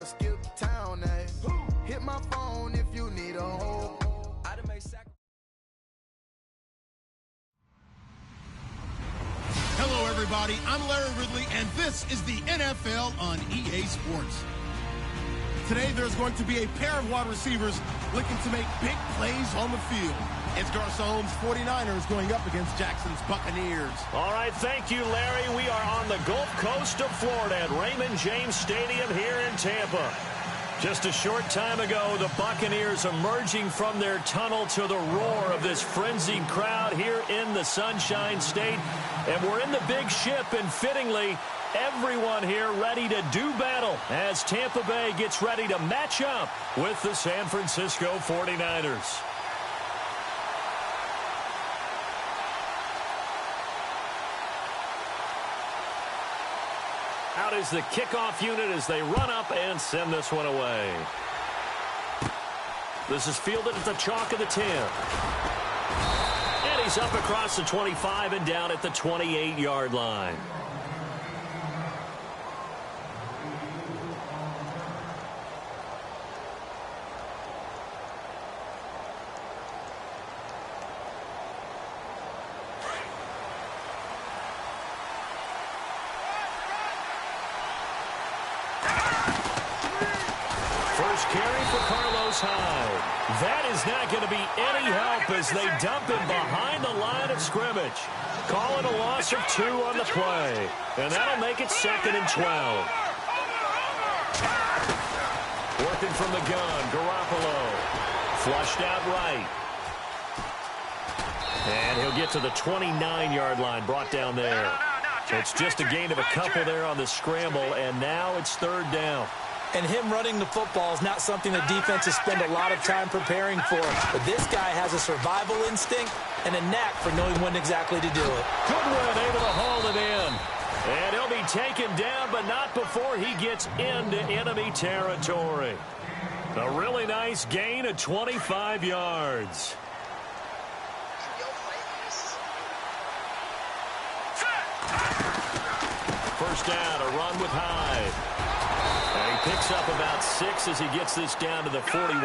skip town, hit my phone if you need a hold. Hello, everybody. I'm Larry Ridley, and this is the NFL on EA Sports. Today, there's going to be a pair of wide receivers looking to make big plays on the field. It's Garcon's 49ers going up against Jackson's Buccaneers. All right, thank you, Larry. We are on the Gulf Coast of Florida at Raymond James Stadium here in Tampa. Just a short time ago, the Buccaneers emerging from their tunnel to the roar of this frenzied crowd here in the Sunshine State. And we're in the big ship, and fittingly, everyone here ready to do battle as Tampa Bay gets ready to match up with the San Francisco 49ers. Out is the kickoff unit as they run up and send this one away. This is fielded at the chalk of the 10. And he's up across the 25 and down at the 28-yard line. That is not going to be any help as they dump him behind the line of scrimmage. Calling a loss of 2 on the play. And that'll make it 2nd and 12. Working from the gun, Garoppolo. Flushed out right. And he'll get to the 29-yard line, brought down there. It's just a gain of a couple there on the scramble, and now it's 3rd down. And him running the football is not something the defenses spend a lot of time preparing for. But this guy has a survival instinct and a knack for knowing when exactly to do it. Goodwin able to haul it in. And he'll be taken down, but not before he gets into enemy territory. A really nice gain of 25 yards. First down, a run with Hyde. And he picks up about 6 as he gets this down to the 41.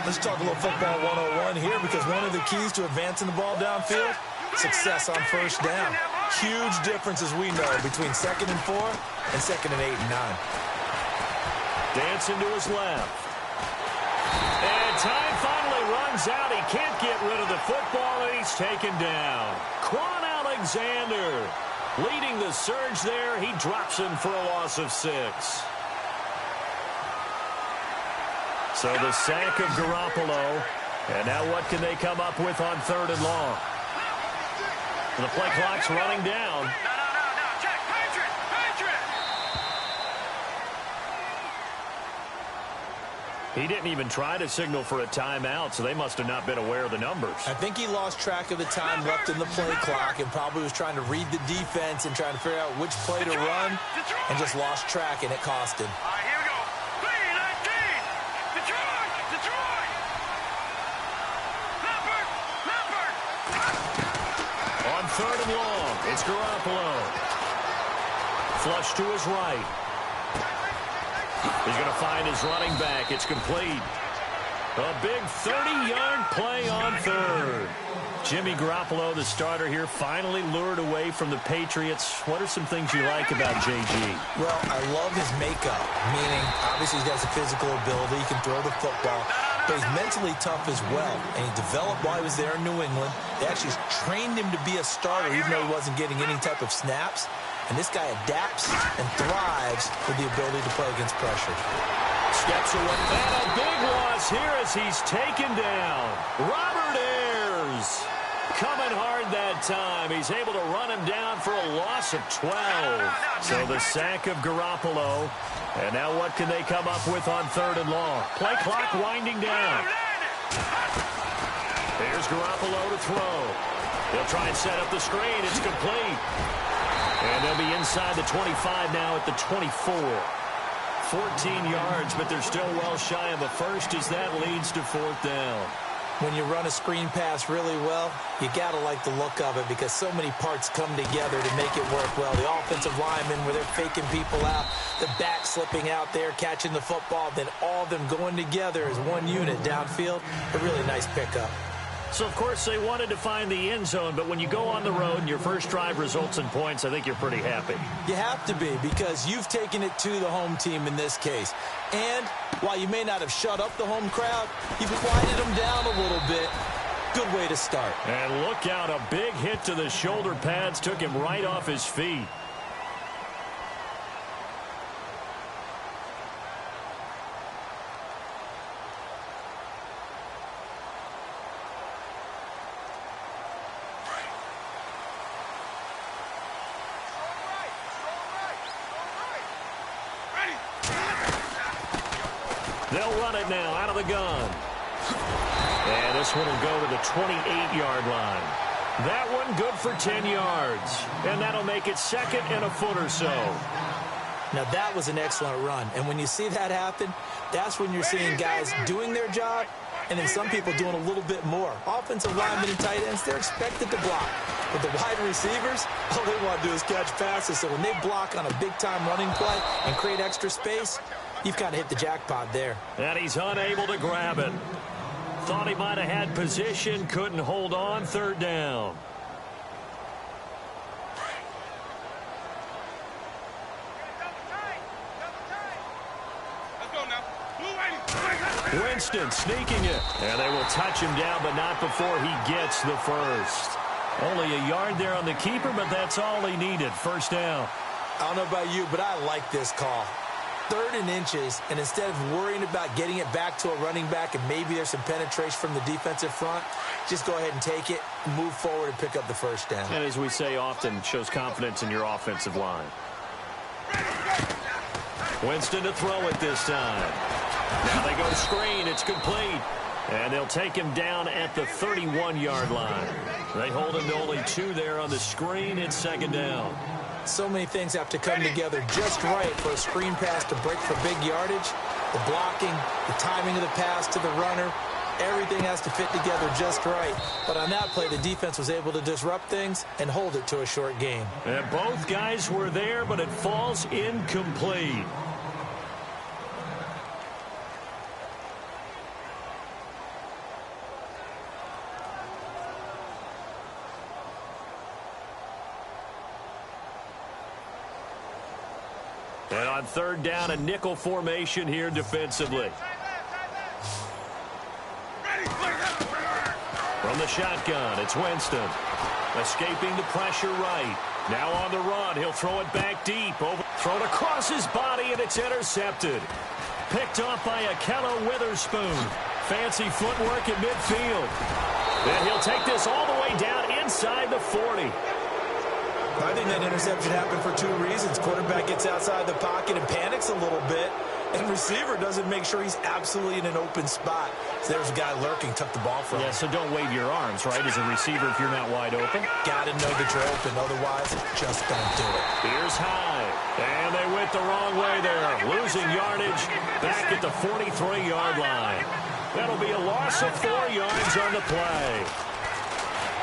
Let's talk a little football 101 here, because one of the keys to advancing the ball downfield, success on first down. Huge difference, as we know, between 2nd and 4 and 2nd and 8 and 9. Dancing to his left. And time finally runs out. He can't get rid of the football, and he's taken down. Quan Alexander leading the surge there. He drops him for a loss of 6. So the sack of Garoppolo. And now what can they come up with on 3rd and long? The play clock's running down. He didn't even try to signal for a timeout, so they must have not been aware of the numbers. I think he lost track of the time left in the play clock and probably was trying to read the defense and trying to figure out which play to run, and just lost track, and it cost him. All right, here we go. P19. Detroit. Lampert. On 3rd and long, it's Garoppolo. Flush to his right. He's going to find his running back. It's complete. A big 30-yard play on 3rd. Jimmy Garoppolo, the starter here, finally lured away from the Patriots. What are some things you like about JG? Well, I love his makeup, meaning obviously he has the physical ability. He can throw the football, but he's mentally tough as well. And he developed while he was there in New England. They actually trained him to be a starter, even though he wasn't getting any type of snaps. And this guy adapts and thrives with the ability to play against pressure. Steps away. And a big loss here as he's taken down. Robert Ayers coming hard that time. He's able to run him down for a loss of 12. So the sack of Garoppolo. And now what can they come up with on 3rd and long? Play clock winding down. Here's Garoppolo to throw. They'll try and set up the screen. It's complete. And they'll be inside the 25 now at the 24. 14 yards, but they're still well shy of a first as that leads to 4th down. When you run a screen pass really well, you got to like the look of it because so many parts come together to make it work well. The offensive linemen where they're faking people out, the back slipping out there, catching the football, then all of them going together as one unit downfield. A really nice pickup. So, of course, they wanted to find the end zone, but when you go on the road and your first drive results in points, I think you're pretty happy. You have to be because you've taken it to the home team in this case. And while you may not have shut up the home crowd, you've quieted them down a little bit. Good way to start. And look out, a big hit to the shoulder pads took him right off his feet. They'll run it now out of the gun. And this one will go to the 28-yard line. That one good for 10 yards. And that'll make it second and a foot or so. Now, that was an excellent run. And when you see that happen, that's when you're seeing guys doing their job and then some people doing a little bit more. Offensive linemen and tight ends, they're expected to block. But the wide receivers, all they want to do is catch passes. So when they block on a big-time running play and create extra space, you've kind of hit the jackpot there. And he's unable to grab it. Thought he might have had position, couldn't hold on, third down. Winston sneaking it. And they will touch him down, but not before he gets the first. Only a yard there on the keeper, but that's all he needed. First down. I don't know about you, but I like this call. 3rd and inches, and instead of worrying about getting it back to a running back and maybe there's some penetration from the defensive front, just go ahead and take it, move forward, and pick up the first down. And as we say often, shows confidence in your offensive line. Winston to throw it this time. Now they go screen. It's complete. And they'll take him down at the 31-yard line. They hold him to only 2 there on the screen. It's second down. So many things have to come together just right for a screen pass to break for big yardage. The blocking, the timing of the pass to the runner, everything has to fit together just right. But on that play, the defense was able to disrupt things and hold it to a short gain. And both guys were there, but it falls incomplete. And on third down, a nickel formation here defensively. From the shotgun, it's Winston. Escaping the pressure right. Now on the run, he'll throw it back deep. Thrown across his body, and it's intercepted. Picked off by Akello Witherspoon. Fancy footwork at midfield. And he'll take this all the way down inside the 40. I think that interception happened for 2 reasons. Quarterback gets outside the pocket and panics a little bit, and receiver doesn't make sure he's absolutely in an open spot. So there's a guy lurking, tuck the ball from him. Yeah, so don't wave your arms, right, as a receiver if you're not wide open. Got to know that you're open, otherwise just don't do it. Here's high, and they went the wrong way there. Losing yardage back at the 43-yard line. That'll be a loss of 4 yards on the play.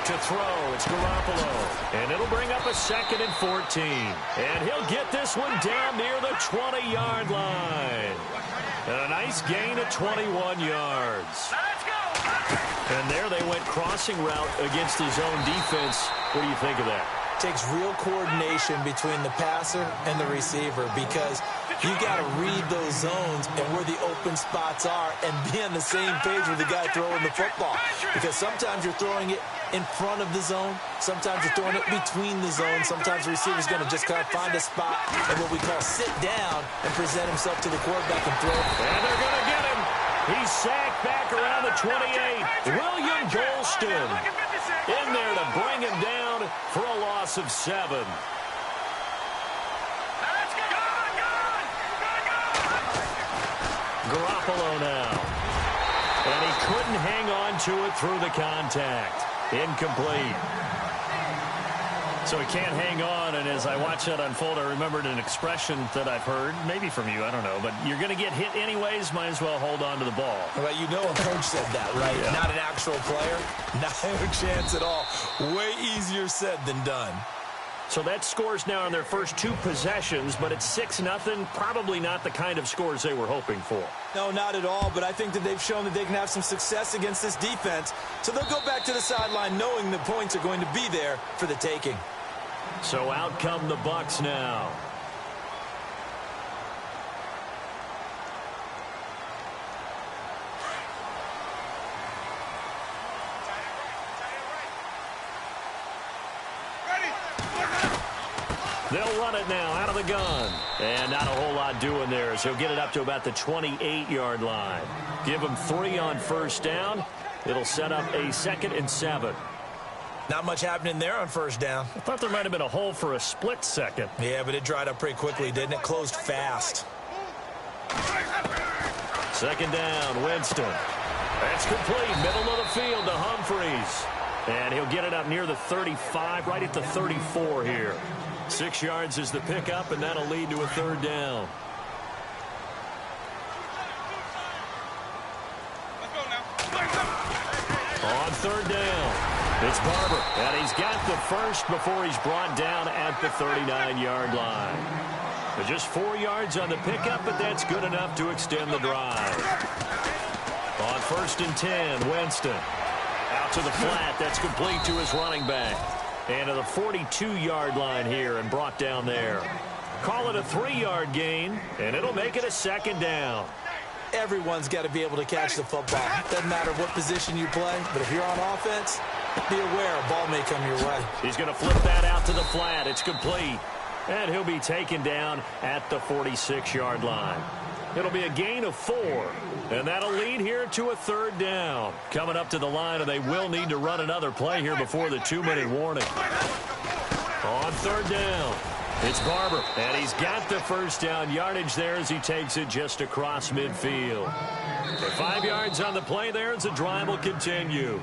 To throw, it's Garoppolo. And it'll bring up a 2nd and 14. And he'll get this one down near the 20-yard line. And a nice gain of 21 yards. And there they went crossing route against his own defense. What do you think of that? Takes real coordination between the passer and the receiver because you got to read those zones and where the open spots are and be on the same page with the guy throwing the football. Because sometimes you're throwing it in front of the zone. Sometimes you're throwing it between the zones. Sometimes the receiver's going to just kind of find a spot and what we call sit down and present himself to the quarterback and throw. And they're going to get him. He's sacked back around the 28. William Golston in there to bring him down for a loss of 7. Garoppolo now. And he couldn't hang on to it through the contact. Incomplete. So he can't hang on, and as I watch that unfold, I remembered an expression that I've heard, maybe from you, I don't know, but you're going to get hit anyways, might as well hold on to the ball. Well, you know a coach said that, right? Yeah. Not an actual player. No chance at all. Way easier said than done. So that scores now on their first 2 possessions, but it's 6-0. Probably not the kind of scores they were hoping for. No, not at all, but I think that they've shown that they can have some success against this defense. So they'll go back to the sideline knowing the points are going to be there for the taking. So out come the Bucs now. They'll run it now out of the gun. And not a whole lot doing there, so he'll get it up to about the 28-yard line. Give him 3 on first down. It'll set up a 2nd and 7. Not much happening there on first down. I thought there might have been a hole for a split second. Yeah, but it dried up pretty quickly, didn't it? Closed fast. 2nd down, Winston. That's complete. Middle of the field to Humphreys. And he'll get it up near the 35, right at the 34 here. 6 yards is the pickup, and that'll lead to a 3rd down. On 3rd down, it's Barber, and he's got the first before he's brought down at the 39-yard line. But just 4 yards on the pickup, but that's good enough to extend the drive. On 1st and 10, Winston. Out to the flat, that's complete to his running back. And to the 42-yard line here and brought down there. Call it a 3-yard gain, and it'll make it a 2nd down. Everyone's got to be able to catch the football. Doesn't matter what position you play, but if you're on offense, be aware a ball may come your way. He's going to flip that out to the flat. It's complete. And he'll be taken down at the 46-yard line. It'll be a gain of 4, and that'll lead here to a 3rd down. Coming up to the line, and they will need to run another play here before the 2-minute warning. On 3rd down, it's Barber, and he's got the first down yardage there as he takes it just across midfield. For 5 yards on the play there as the drive will continue.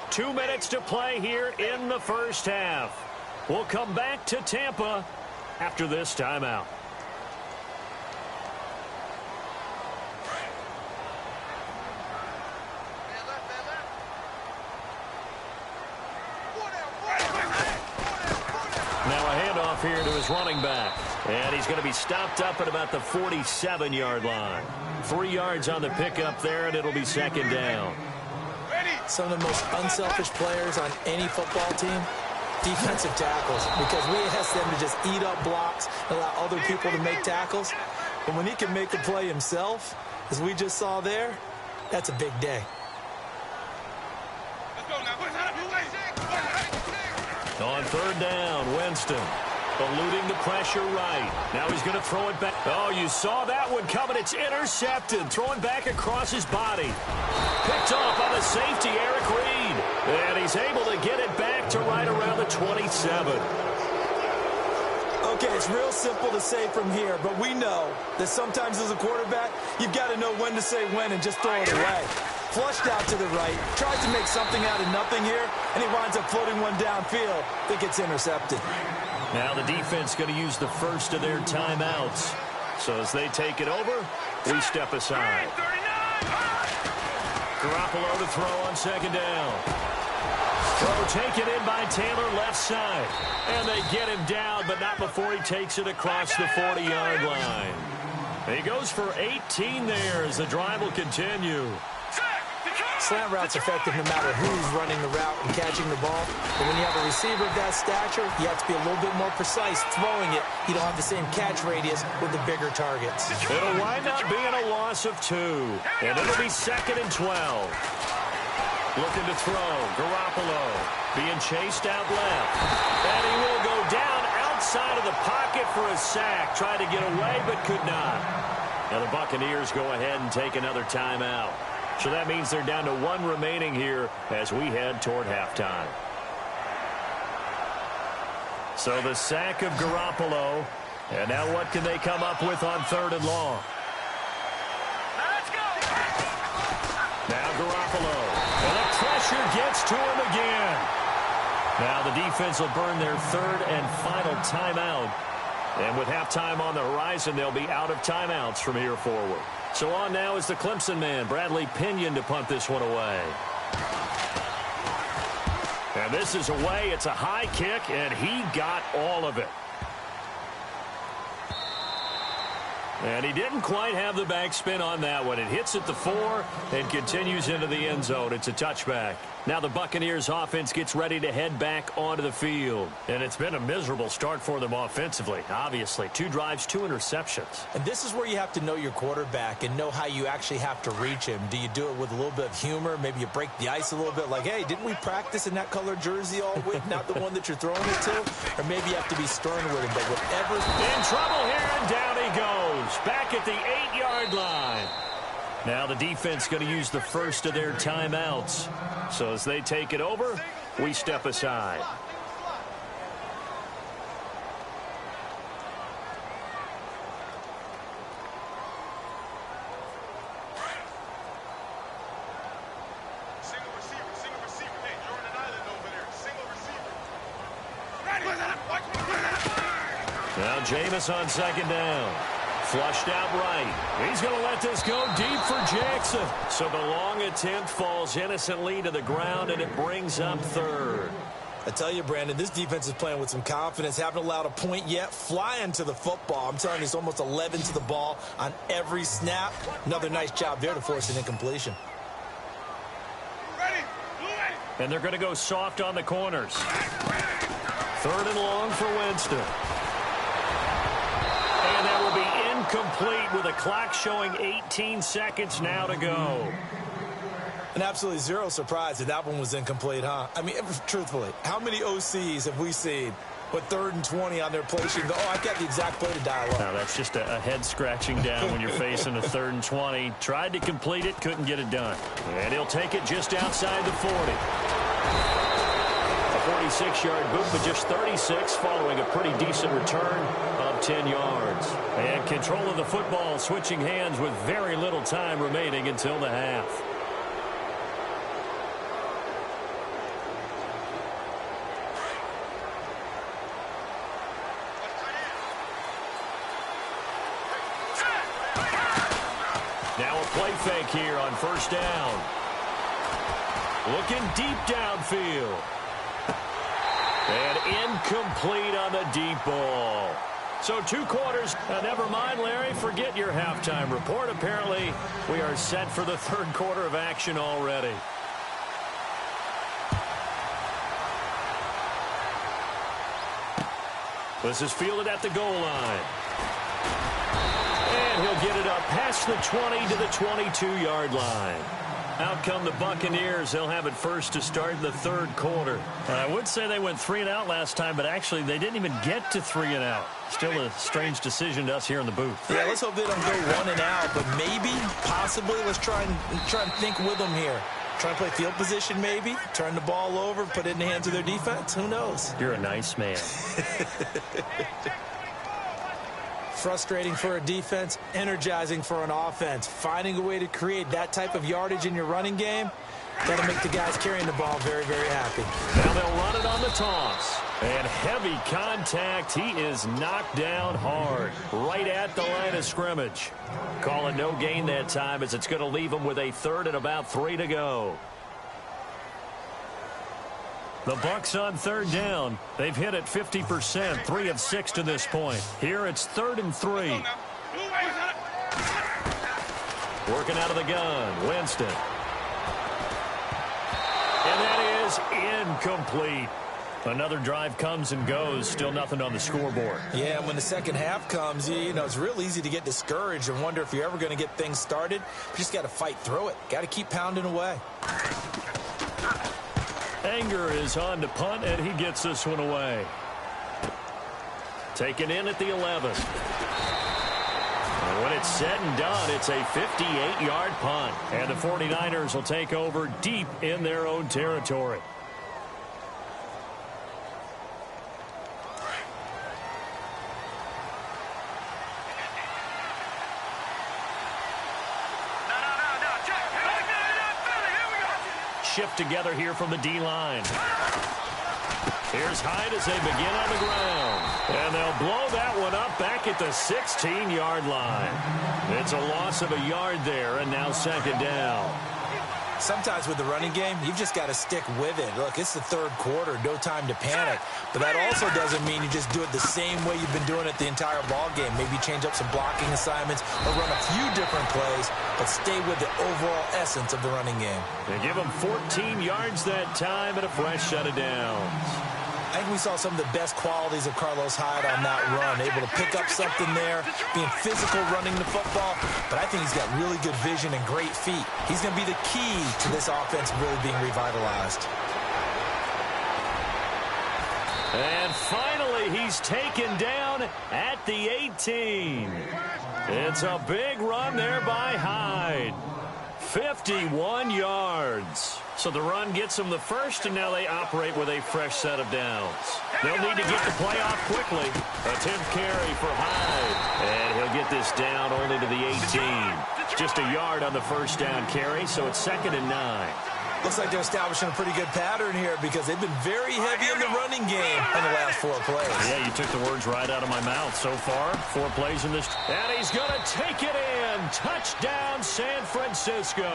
2 minutes to play here in the first half. We'll come back to Tampa after this timeout. Here to his running back. And he's going to be stopped up at about the 47-yard line. 3 yards on the pickup there, and it'll be 2nd down. Some of the most unselfish players on any football team, defensive tackles, because we ask them to just eat up blocks, allow other people to make tackles. But when he can make a play himself, as we just saw there, that's a big day. On 3rd down, Winston. Eluding the pressure right. Now he's going to throw it back. Oh, you saw that one coming. It's intercepted. Throwing back across his body. Picked off on the safety, Eric Reed. And he's able to get it back to right around the 27. Okay, it's real simple to say from here, but we know that sometimes as a quarterback, you've got to know when to say when and just throw it away. Flushed out to the right, tried to make something out of nothing here, and he winds up floating one downfield. I think it's intercepted. Now the defense going to use the first of their timeouts. So as they take it over, we step aside. Garoppolo to throw on 2nd down. Throw taken in by Taylor left side. And they get him down, but not before he takes it across the 40-yard line. He goes for 18 there as the drive will continue. Slant route's effective no matter who's running the route and catching the ball. But when you have a receiver of that stature, you have to be a little bit more precise throwing it. You don't have the same catch radius with the bigger targets. It'll wind up being a loss of 2. And it'll be 2nd and 12. Looking to throw. Garoppolo being chased out left. And he will go down outside of the pocket for a sack. Tried to get away, but could not. Now the Buccaneers go ahead and take another timeout. So that means they're down to 1 remaining here as we head toward halftime. So the sack of Garoppolo. And now what can they come up with on 3rd and long? Let's go. Now Garoppolo. And the pressure gets to him again. Now the defense will burn their third and final timeout. And with halftime on the horizon, they'll be out of timeouts from here forward. So on now is the Clemson man, Bradley Pinion, to punt this one away. And this is away. It's a high kick, and he got all of it. And he didn't quite have the backspin on that one. It hits at the 4 and continues into the end zone. It's a touchback. Now the Buccaneers offense gets ready to head back onto the field. And it's been a miserable start for them offensively, obviously. 2 drives, 2 interceptions. And this is where you have to know your quarterback and know how you actually have to reach him. Do you do it with a little bit of humor? Maybe you break the ice a little bit like, hey, didn't we practice in that color jersey all week? Not the one that you're throwing it to? Or maybe you have to be stern with him. But whatever. In trouble here, and down he goes. Back at the 8-yard line. Now the defense going to use the first of their timeouts. So as they take it over, we step aside. Single receiver. Hey, you're on an island over there. Single receiver. Now Jameis on second down. Flushed out right. He's going to let this go deep for Jackson. So the long attempt falls innocently to the ground, and it brings up third. I tell you, Brandon, this defense is playing with some confidence. Haven't allowed a point yet. Flying to the football. I'm telling you, it's almost 11 to the ball on every snap. Another nice job there to force an incompletion. And they're going to go soft on the corners. Third and long for Winston. And that will be incomplete with a clock showing 18 seconds now to go. And absolutely zero surprise that that one was incomplete, huh? I mean, truthfully, how many OCs have we seen with 3rd and 20 on their play sheet and go, oh, I've got the exact play to dial up? Now, that's just a head scratching down when you're facing a 3rd and 20. Tried to complete it, couldn't get it done. And he'll take it just outside the 40. A 46-yard boot, but just 36 following a pretty decent return of 10 yards. And control of the football switching hands with very little time remaining until the half. Now a play fake here on first down. Looking deep downfield. And incomplete on the deep ball. So 2 quarters. Never mind, Larry. Forget your halftime report. Apparently, we are set for the 3rd quarter of action already. This is fielded at the goal line. And he'll get it up past the 20 to the 22-yard line. Out come the Buccaneers. They'll have it first to start the 3rd quarter. And I would say they went 3 and out last time, but actually they didn't even get to 3 and out. Still a strange decision to us here in the booth. Yeah, let's hope they don't go 1 and out, but maybe, possibly, let's try and think with them here. Try and play field position maybe, turn the ball over, put it in the hands of their defense. Who knows? You're a nice man. Frustrating for a defense, energizing for an offense. Finding a way to create that type of yardage in your running game, that'll make the guys carrying the ball very, very happy. Now they'll run it on the toss. And heavy contact. He is knocked down hard, right at the line of scrimmage. Calling no gain that time as it's going to leave him with a 3rd and about 3 to go. The Bucs on 3rd down. They've hit it 50%, 3 of 6 to this point. Here it's 3rd and 3. Working out of the gun, Winston. And that is incomplete. Another drive comes and goes, still nothing on the scoreboard. Yeah, and when the second half comes, you know, it's real easy to get discouraged and wonder if you're ever going to get things started. You just got to fight through it. Got to keep pounding away. Anger is on to punt, and he gets this one away. Taken in at the 11. And when it's said and done, it's a 58-yard punt. And the 49ers will take over deep in their own territory. Shift together here from the D-line. Here's Hyde as they begin on the ground. And they'll blow that one up back at the 16-yard line. It's a loss of a yard there, and now second down. Sometimes with the running game, you've just got to stick with it. Look, it's the third quarter, no time to panic. But that also doesn't mean you just do it the same way you've been doing it the entire ball game. Maybe change up some blocking assignments or run a few different plays, but stay with the overall essence of the running game. They give them 14 yards that time and a fresh set of downs. I think we saw some of the best qualities of Carlos Hyde on that run, able to pick up something there, being physical running the football, but I think he's got really good vision and great feet. He's going to be the key to this offense really being revitalized. And finally, he's taken down at the 18. It's a big run there by Hyde. 51 yards. So the run gets them the first, and now they operate with a fresh set of downs. They'll need to get the play off quickly. Attempt carry for Hyde. And he'll get this down only to the 18. Just a yard on the first down carry, so it's 2nd and 9. Looks like they're establishing a pretty good pattern here because they've been very heavy in the running game in the last 4 plays. Yeah, you took the words right out of my mouth. So far, 4 plays in this. And he's going to take it in. Touchdown, San Francisco.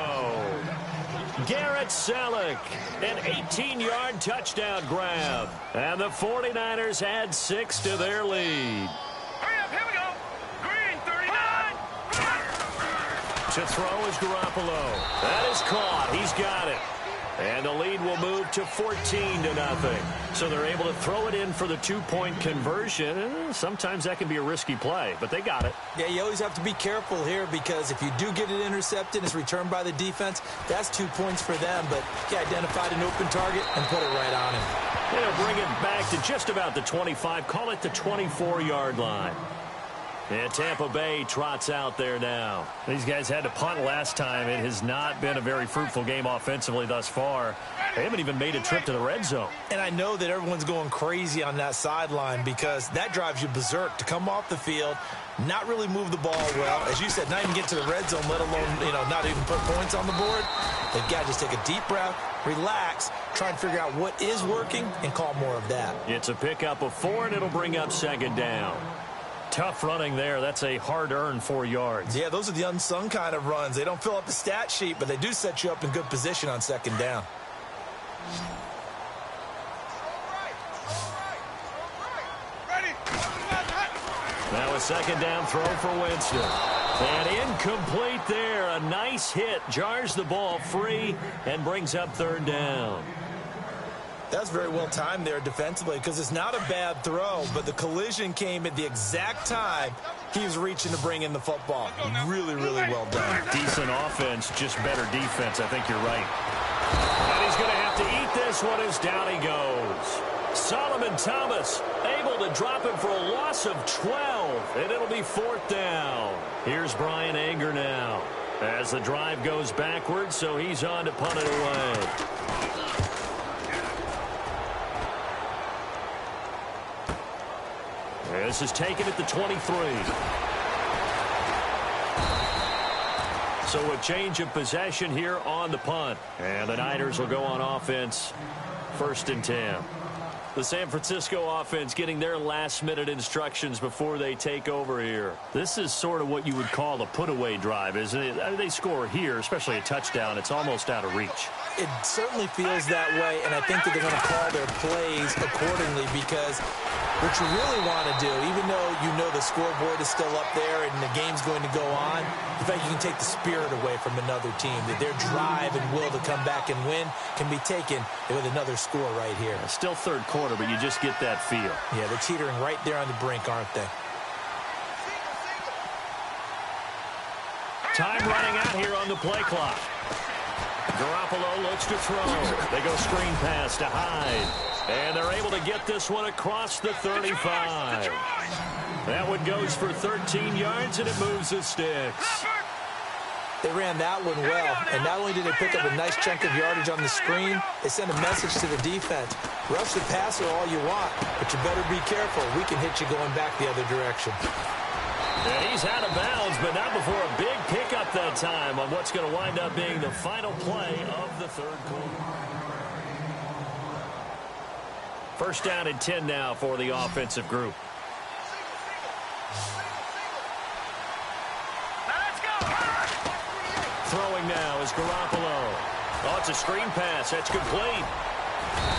Garrett Selleck, an 18-yard touchdown grab. And the 49ers add 6 to their lead. Hurry up, here we go. Green, 39. To throw is Garoppolo. That is caught. He's got it. And the lead will move to 14-0. So they're able to throw it in for the 2-point conversion. Sometimes that can be a risky play, but they got it. Yeah, you always have to be careful here because if you do get it intercepted, it's returned by the defense, that's 2 points for them. But he identified an open target and put it right on him. They'll bring it back to just about the 25. Call it the 24-yard line. And Tampa Bay trots out there now. These guys had to punt last time. It has not been a very fruitful game offensively thus far. They haven't even made a trip to the red zone. And I know that everyone's going crazy on that sideline because that drives you berserk to come off the field, not really move the ball well. As you said, not even get to the red zone, let alone, not even put points on the board. They've got to just take a deep breath, relax, try and figure out what is working, and call more of that. It's a pickup of 4, and it'll bring up second down. Tough running there. That's a hard-earned 4 yards. Yeah, those are the unsung kind of runs. They don't fill up the stat sheet, but they do set you up in good position on second down. Ready. Now a second down throw for Winston. And incomplete there. A nice hit. Jars the ball free and brings up 3rd down. That's very well timed there defensively because it's not a bad throw, but the collision came at the exact time he was reaching to bring in the football. Really, really well done. Decent offense, just better defense. I think you're right. And he's going to have to eat this one as down he goes. Solomon Thomas able to drop him for a loss of 12, and it'll be 4th down. Here's Brian Anger now as the drive goes backwards, so he's on to punt it away. This is taken at the 23. So a change of possession here on the punt. And the Niners will go on offense, 1st and 10. The San Francisco offense getting their last-minute instructions before they take over here. This is sort of what you would call a put-away drive, isn't it? I mean, they score here, especially a touchdown. It's almost out of reach. It certainly feels that way, and I think that they're going to call their plays accordingly because what you really want to do, even though you know the scoreboard is still up there and the game's going to go on, the fact you can take the spirit away from another team, that their drive and will to come back and win can be taken with another score right here. Still 3rd quarter, but you just get that feel. Yeah, they're teetering right there on the brink, aren't they? Time running out here on the play clock. Garoppolo looks to throw. They go screen pass to Hyde. And they're able to get this one across the 35. That one goes for 13 yards, and it moves the sticks. They ran that one well, and not only did they pick up a nice chunk of yardage on the screen, they sent a message to the defense. Rush the passer all you want, but you better be careful. We can hit you going back the other direction. And he's out of bounds, but not before a big pickup that time on what's going to wind up being the final play of the 3rd quarter. First down and 10 now for the offensive group. Throwing now is Garoppolo. Oh, it's a screen pass. That's complete.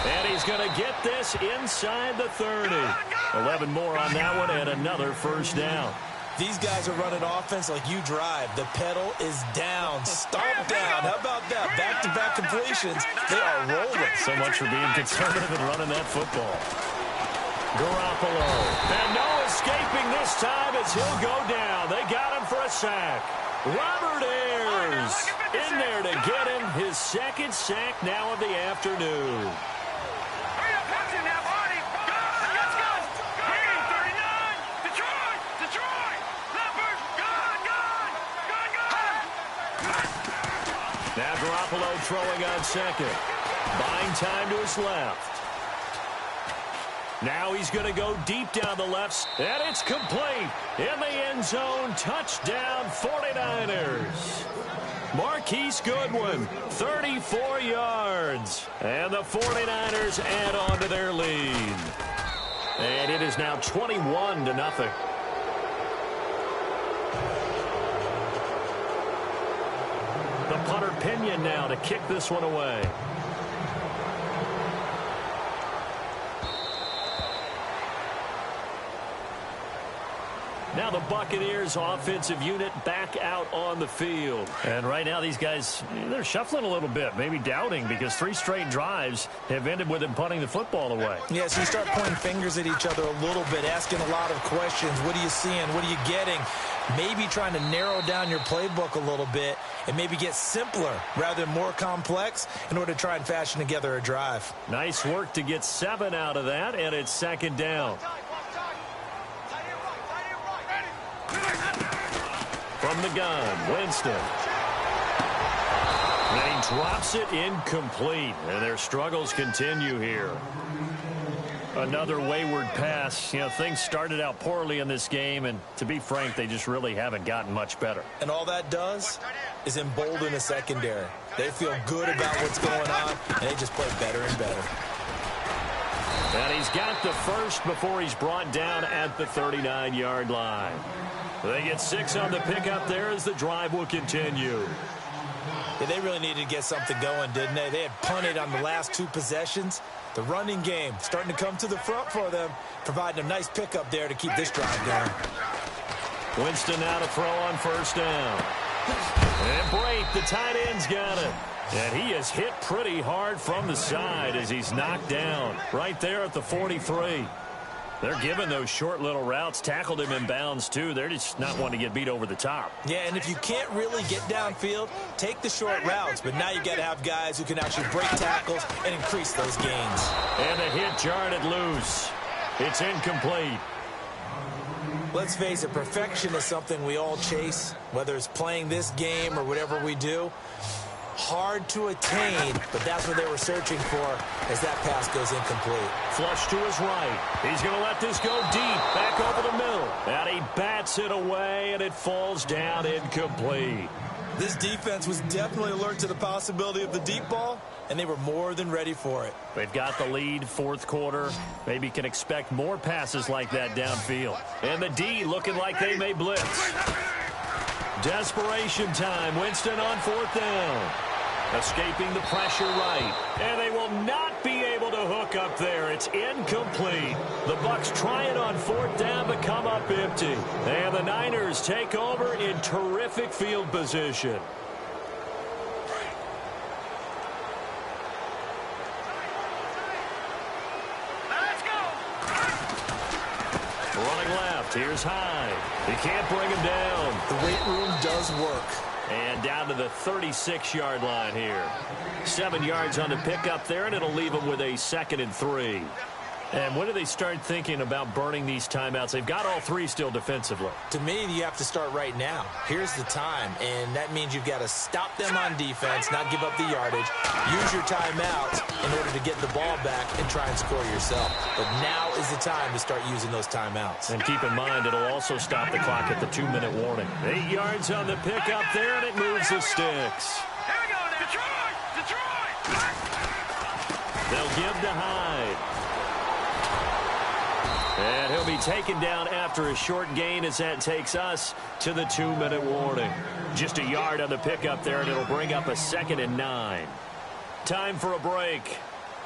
And he's going to get this inside the 30. 11 more on that one and another first down. These guys are running offense like you drive. The pedal is down. Stomp down. How about that? Back-to-back completions. They are rolling. So much for being conservative and running that football. Garoppolo. And no escaping this time as he'll go down. They got him for a sack. Robert Ayers in there to get him his second sack now of the afternoon. Now Garoppolo throwing on second. Buying time to his left. Now he's going to go deep down the left, and it's complete. In the end zone, touchdown 49ers. Marquise Goodwin, 34 yards. And the 49ers add on to their lead. And it is now 21-0. The punter Pinion now to kick this one away. Now the Buccaneers offensive unit back out on the field. And right now these guys, they're shuffling a little bit, maybe doubting, because 3 straight drives have ended with them punting the football away. Yeah, so you start pointing fingers at each other a little bit, asking a lot of questions. What are you seeing? What are you getting? Maybe trying to narrow down your playbook a little bit and maybe get simpler rather than more complex in order to try and fashion together a drive. Nice work to get 7 out of that, and it's second down. From the gun, Winston. And he drops it incomplete, and their struggles continue here. Another wayward pass. You know, things started out poorly in this game, and to be frank, they just really haven't gotten much better. And all that does is embolden the secondary. They feel good about what's going on, and they just play better and better. And he's got the first before he's brought down at the 39-yard line. They get 6 on the pickup there as the drive will continue. Yeah, they really needed to get something going, didn't they? They had punted on the last 2 possessions. The running game starting to come to the front for them, providing a nice pickup there to keep this drive going. Winston now to throw on first down. And Brate, the tight end's got it. And he is hit pretty hard from the side as he's knocked down right there at the 43. They're giving those short little routes. Tackled him in bounds, too. They're just not wanting to get beat over the top. Yeah, and if you can't really get downfield, take the short routes. But now you got to have guys who can actually break tackles and increase those gains. And a hit jarred it loose. It's incomplete. Let's face it, perfection is something we all chase, whether it's playing this game or whatever we do. Hard to attain, but that's what they were searching for as that pass goes incomplete. Flush to his right. He's going to let this go deep, back over the middle. And he bats it away, and it falls down incomplete. This defense was definitely alert to the possibility of the deep ball, and they were more than ready for it. They've got the lead, 4th quarter. Maybe can expect more passes like that downfield. And the D looking like they may blitz. Desperation time. Winston on 4th down. Escaping the pressure right. And they will not be able to hook up there. It's incomplete. The Bucs try it on 4th down but come up empty. And the Niners take over in terrific field position. Running left. Here's Hyde. He can't bring him down. The weight room does work. And down to the 36-yard line here. 7 yards on the pickup there, and it'll leave them with a 2nd and 3. And when do they start thinking about burning these timeouts? They've got all 3 still defensively. To me, you have to start right now. Here's the time, and that means you've got to stop them on defense, not give up the yardage, use your timeouts in order to get the ball back and try and score yourself. But now is the time to start using those timeouts. And keep in mind, it'll also stop the clock at the 2-minute warning. 8 yards on the pickup there, and it moves the sticks. Here we go now. Detroit! They'll give to Hyde. And he'll be taken down after a short gain as that takes us to the 2-minute warning. Just a yard on the pickup there, and it'll bring up a 2nd and 9. Time for a break.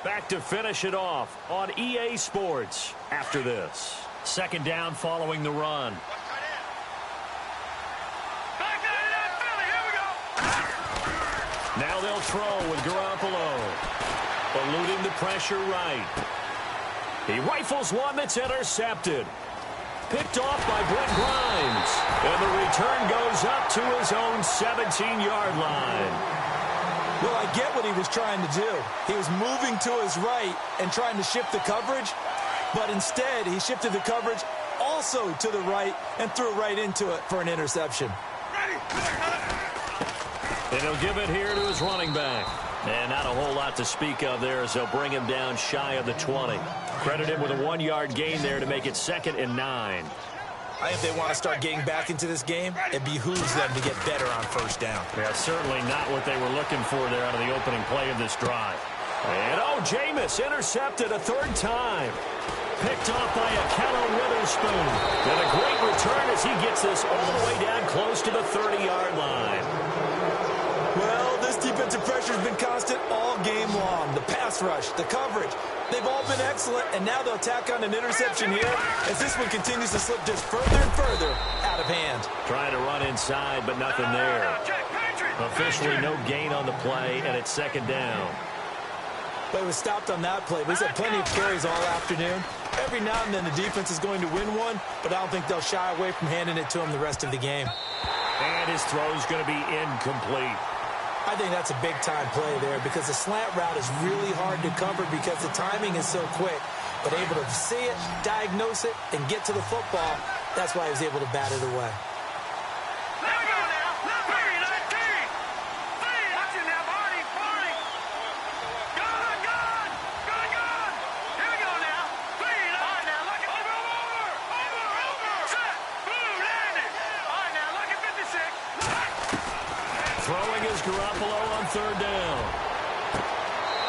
Back to finish it off on EA Sports after this. 2nd down following the run. Now they'll throw with Garoppolo. Eluding the pressure right. He rifles one that's intercepted. Picked off by Brent Grimes. And the return goes up to his own 17-yard line. Well, I get what he was trying to do. He was moving to his right and trying to shift the coverage, but instead he shifted the coverage also to the right and threw right into it for an interception. And he'll give it here to his running back. And not a whole lot to speak of there as they'll bring him down shy of the 20. Credit him with a 1-yard gain there to make it 2nd and 9. I think they want to start getting back into this game. It behooves them to get better on 1st down. Yeah, certainly not what they were looking for there out of the opening play of this drive. And, Jameis intercepted a 3rd time. Picked off by Akello Witherspoon. And a great return as he gets this all the way down close to the 30-yard line. Well, this defensive pressure has been constant all game long. The pass rush, the coverage, they've all been excellent, and now they'll tack on an interception here as this one continues to slip just further and further out of hand. Trying to run inside, but nothing there. Officially no gain on the play, and it's 2nd down. But it was stopped on that play. But he's had plenty of carries all afternoon. Every now and then the defense is going to win one, but I don't think they'll shy away from handing it to him the rest of the game. And his throw's going to be incomplete. I think that's a big-time play there because the slant route is really hard to cover because the timing is so quick. But able to see it, diagnose it, and get to the football, that's why he was able to bat it away. Throwing is Garoppolo on 3rd down.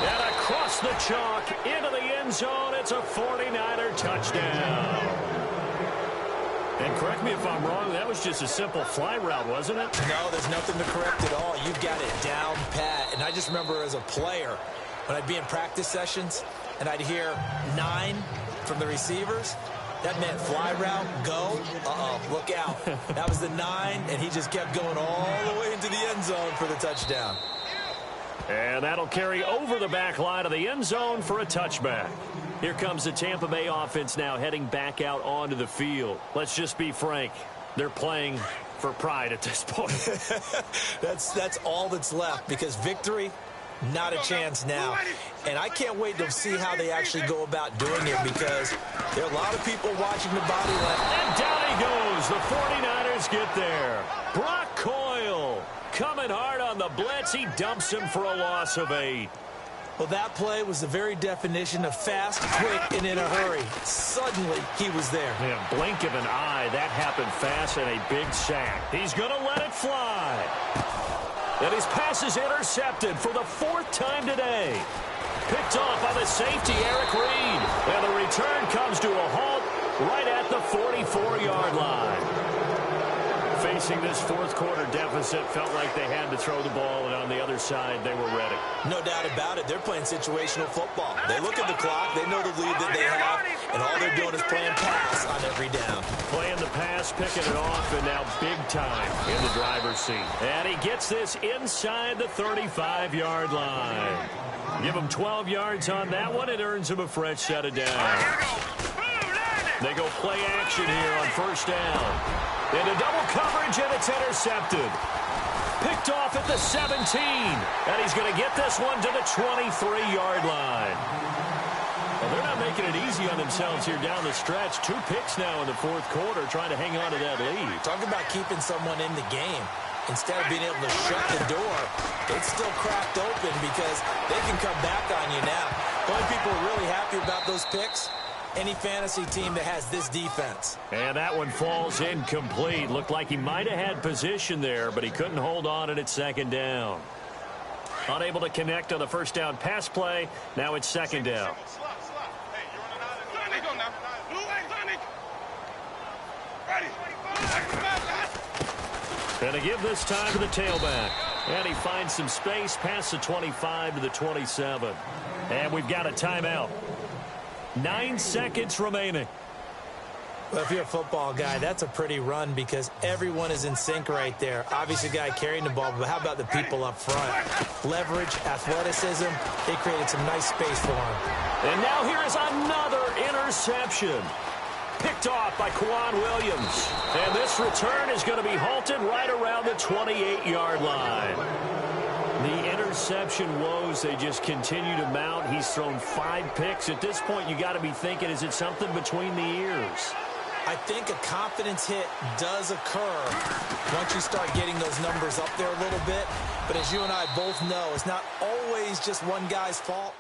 And across the chalk into the end zone. It's a 49er touchdown. And correct me if I'm wrong, that was just a simple fly route, wasn't it? No, there's nothing to correct at all. You've got it down pat. And I just remember as a player, when I'd be in practice sessions and I'd hear 9 from the receivers, that meant fly route, go, look out. That was the 9, and he just kept going all the way into the end zone for the touchdown. And that'll carry over the back line of the end zone for a touchback. Here comes the Tampa Bay offense now heading back out onto the field. Let's just be frank. They're playing for pride at this point. That's all that's left because victory, not a chance now. And I can't wait to see how they actually go about doing it because there are a lot of people watching the body line. And down he goes. The 49ers get there. Brock Coyle coming hard on the blitz. He dumps him for a loss of 8. Well, that play was the very definition of fast, quick, and in a hurry. Suddenly, he was there. Yeah, blink of an eye. That happened fast and a big sack. He's going to let it fly. And his pass is intercepted for the 4th time today. Picked off by the safety, Eric Reed. And the return comes to a halt right at the 44-yard line. Facing this 4th quarter deficit, felt like they had to throw the ball, and on the other side, they were ready. No doubt about it. They're playing situational football. They look at the clock. They know the lead that they have, and all they're doing is playing pass on every down. Playing the pass, picking it off, and now big time in the driver's seat. And he gets this inside the 35-yard line. Give him 12 yards on that one. It earns him a fresh set of downs. They go play action here on 1st down. Into double coverage, and it's intercepted. Picked off at the 17. And he's going to get this one to the 23-yard line. Well, they're not making it easy on themselves here down the stretch. 2 picks now in the 4th quarter, trying to hang on to that lead. Talk about keeping someone in the game. Instead of being able to shut the door, it's still cracked open because they can come back on you now. The only people who are really happy about those picks, any fantasy team that has this defense. And that one falls incomplete. Looked like he might have had position there, but he couldn't hold on at 2nd down. Unable to connect on the 1st down pass play. Now it's 2nd down. Hey, you're on an island. There you go now. And to give this time to the tailback. And he finds some space past the 25 to the 27. And we've got a timeout. 9 seconds remaining. Well, if you're a football guy, that's a pretty run because everyone is in sync right there. Obviously, the guy carrying the ball, but how about the people up front? Leverage, athleticism, they created some nice space for him. And now here is another interception. Picked off by Quan Williams. And this return is going to be halted right around the 28-yard line. The interception woes, they just continue to mount. He's thrown 5 picks. At this point, you got to be thinking, is it something between the ears? I think a confidence hit does occur once you start getting those numbers up there a little bit. But as you and I both know, it's not always just one guy's fault.